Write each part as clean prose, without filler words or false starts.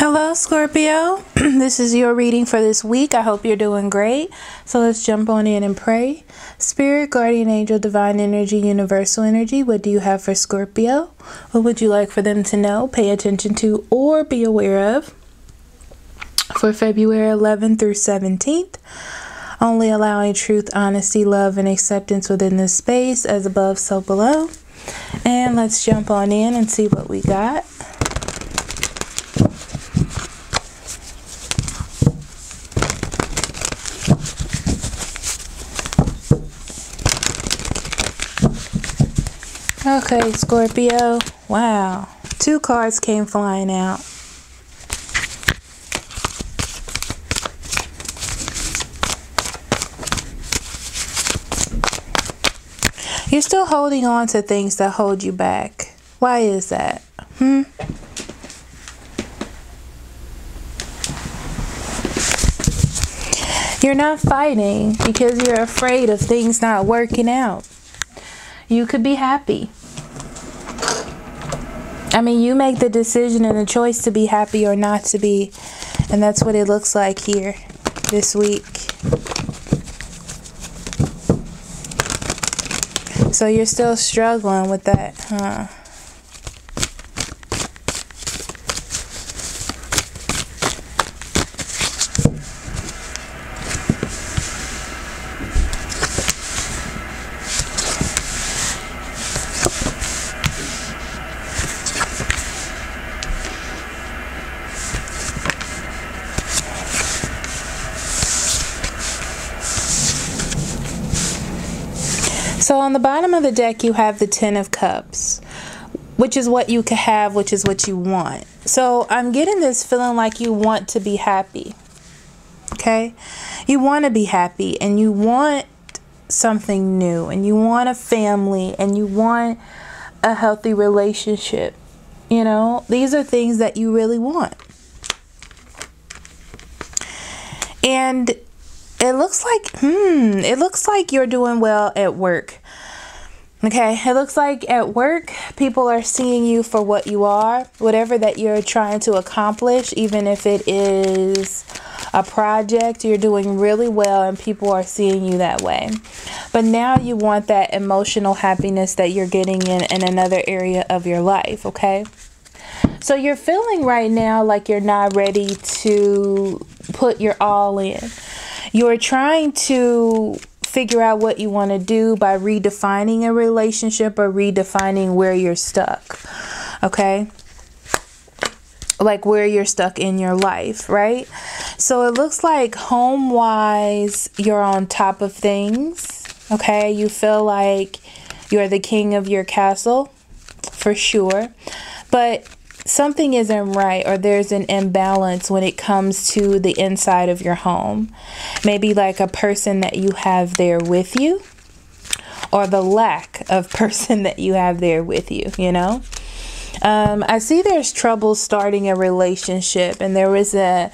Hello Scorpio, this is your reading for this week. I hope you're doing great. So let's jump on in and pray. Spirit, guardian angel, divine energy, universal energy, what do you have for Scorpio? What would you like for them to know, pay attention to, or be aware of for February 11th through 17th? Only allowing truth, honesty, love, and acceptance within this space, as above, so below. And let's jump on in and see what we got. Okay, Scorpio. Wow. 2 cards came flying out. You're still holding on to things that hold you back. Why is that? You're not fighting because you're afraid of things not working out. You could be happy. I mean, you make the decision and the choice to be happy or not to be. And that's what it looks like here this week. So you're still struggling with that, huh? So on the bottom of the deck, you have the 10 of Cups, which is what you can have, which is what you want. So I'm getting this feeling like you want to be happy. Okay? You want to be happy and you want something new and you want a family and you want a healthy relationship. You know, these are things that you really want. And it looks like you're doing well at work. Okay, it looks like at work, people are seeing you for what you are, whatever that you're trying to accomplish, even if it is a project, you're doing really well and people are seeing you that way. But now you want that emotional happiness that you're getting in another area of your life, okay? So you're feeling right now like you're not ready to put your all in. You're trying to figure out what you want to do by redefining a relationship or redefining where you're stuck. Okay? Like where you're stuck in your life, right? So it looks like home-wise, you're on top of things. Okay? You feel like you're the king of your castle, for sure. But something isn't right, or there's an imbalance when it comes to the inside of your home. Maybe like a person that you have there with you, or the lack of person that you have there with you, you know. I see there's trouble starting a relationship and there is a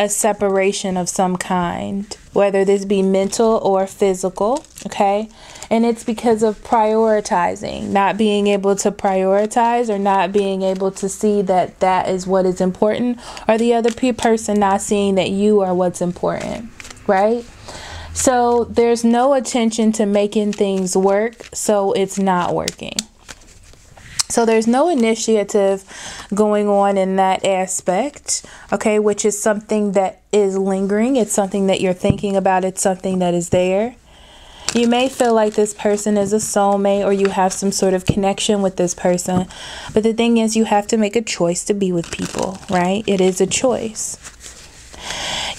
separation of some kind, whether this be mental or physical, okay? And it's because of prioritizing, not being able to prioritize or not being able to see that that is what is important, or the other person not seeing that you are what's important, right? So there's no attention to making things work, so it's not working. So there's no initiative going on in that aspect, okay, which is something that is lingering. It's something that you're thinking about. It's something that is there. You may feel like this person is a soulmate or you have some sort of connection with this person. But the thing is, you have to make a choice to be with people, right? It is a choice.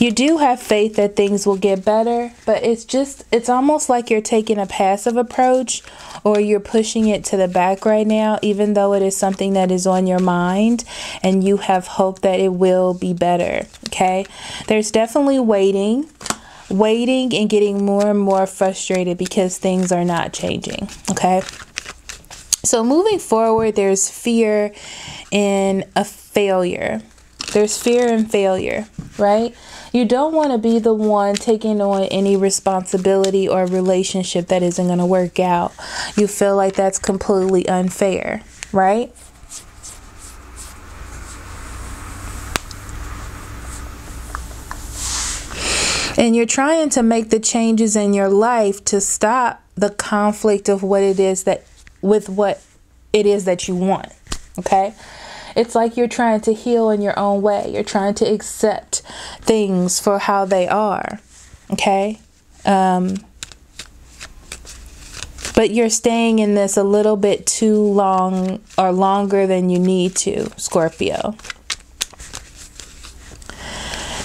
You do have faith that things will get better, but it's almost like you're taking a passive approach, or you're pushing it to the back right now, even though it is something that is on your mind and you have hope that it will be better, okay? There's definitely waiting and getting more and more frustrated because things are not changing, okay? So moving forward, there's fear in a failure. There's fear in failure, right? You don't want to be the one taking on any responsibility or relationship that isn't going to work out. You feel like that's completely unfair, right? And you're trying to make the changes in your life to stop the conflict of what it is that you want. Okay? It's like you're trying to heal in your own way. You're trying to accept things for how they are. Okay? But you're staying in this a little bit too long, or longer than you need to, Scorpio.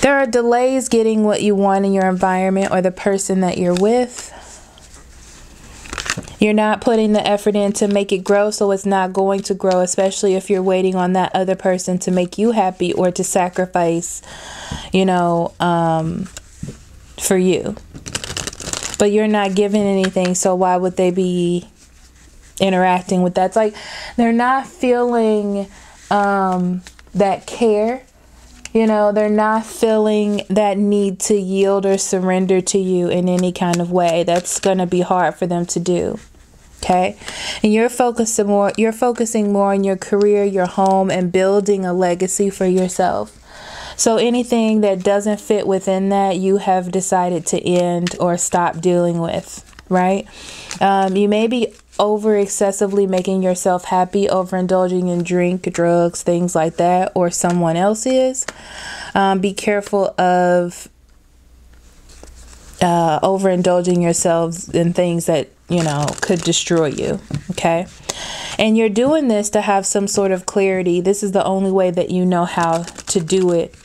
There are delays getting what you want in your environment or the person that you're with. You're not putting the effort in to make it grow, so it's not going to grow, especially if you're waiting on that other person to make you happy or to sacrifice, you know, for you. But you're not giving anything, so why would they be interacting with that? It's like they're not feeling that care. You know, they're not feeling that need to yield or surrender to you in any kind of way. That's going to be hard for them to do. Okay? And you're focusing more on your career, your home, and building a legacy for yourself. So anything that doesn't fit within that, you have decided to end or stop dealing with, right? You may be excessively making yourself happy, overindulging in drink, drugs, things like that, or someone else is. Be careful of overindulging yourselves in things that, you know, could destroy you. Okay? And you're doing this to have some sort of clarity. This is the only way that you know how to do it.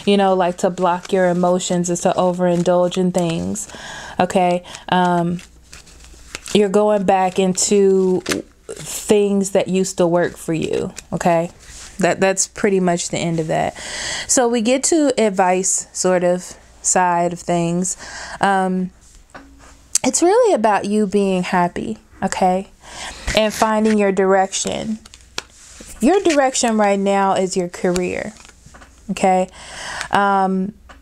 You know, like to block your emotions is to overindulge in things. Okay? You're going back into things that used to work for you. Okay? That's pretty much the end of that. So we get to advice sort of side of things. It's really about you being happy. Okay? And finding your direction. Your direction right now is your career. Okay?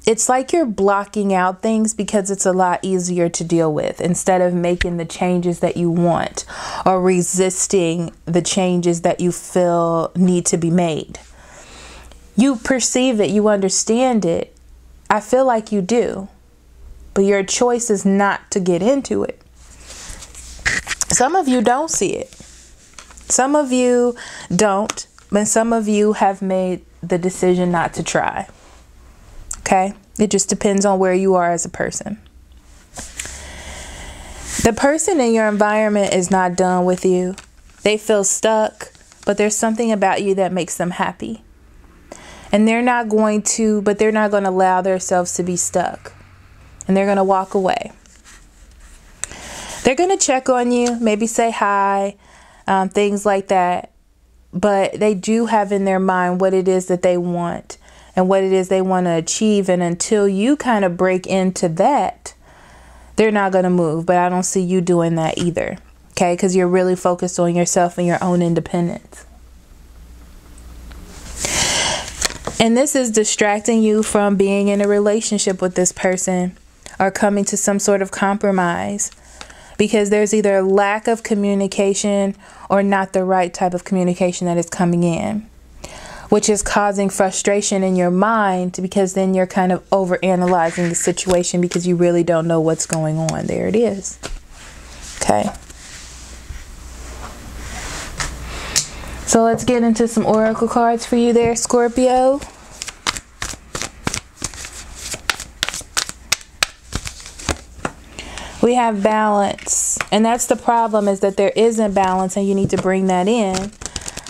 It's like you're blocking out things because it's a lot easier to deal with instead of making the changes that you want or resisting the changes that you feel need to be made. You perceive it, you understand it. I feel like you do. But your choice is not to get into it. Some of you don't see it. Some of you don't. But some of you have made the decision not to try. Okay? It just depends on where you are as a person. The person in your environment is not done with you. They feel stuck, but there's something about you that makes them happy. And they're not going to allow themselves to be stuck. And they're going to walk away. They're going to check on you, maybe say hi, things like that. But they do have in their mind what it is that they want and what it is they want to achieve. And until you kind of break into that, they're not going to move. But I don't see you doing that either. Okay? Because you're really focused on yourself and your own independence. And this is distracting you from being in a relationship with this person or coming to some sort of compromise. Because there's either a lack of communication or not the right type of communication that is coming in. Which is causing frustration in your mind because then you're kind of overanalyzing the situation because you really don't know what's going on. There it is. Okay. So let's get into some oracle cards for you there, Scorpio. We have balance. And that's the problem, is that there isn't balance and you need to bring that in.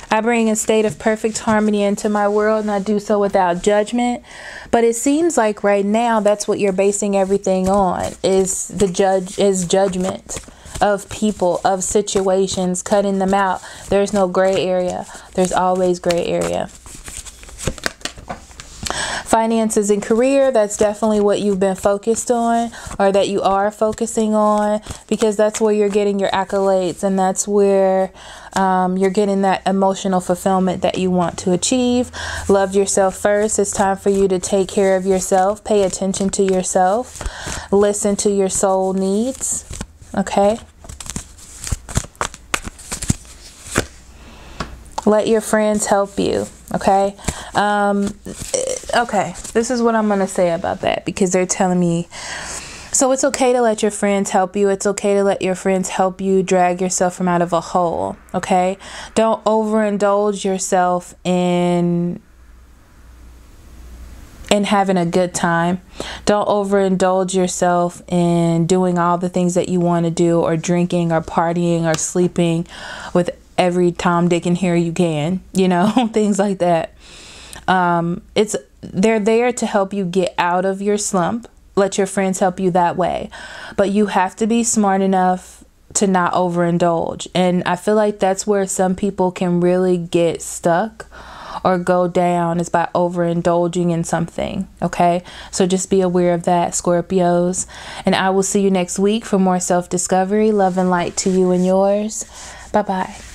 I bring a state of perfect harmony into my world and I do so without judgment. But it seems like right now that's what you're basing everything on, is judgment of people, of situations, cutting them out. There's no gray area. There's always gray area. Finances and career, that's definitely what you've been focused on, or that you are focusing on, because that's where you're getting your accolades and that's where you're getting that emotional fulfillment that you want to achieve. Love yourself first. It's time for you to take care of yourself. Pay attention to yourself. Listen to your soul needs. Okay? Let your friends help you. Okay? okay, this is what I'm going to say about that, because they're telling me, so it's okay to let your friends help you. It's okay to let your friends help you drag yourself from out of a hole. Okay. Don't overindulge yourself in having a good time. Don't overindulge yourself in doing all the things that you want to do, or drinking or partying or sleeping with every Tom, Dick, and Harry you can, you know, things like that. They're there to help you get out of your slump. Let your friends help you that way. But you have to be smart enough to not overindulge. And I feel like that's where some people can really get stuck or go down, is by overindulging in something. Okay, so just be aware of that, Scorpios. And I will see you next week for more self-discovery. Love and light to you and yours. Bye-bye.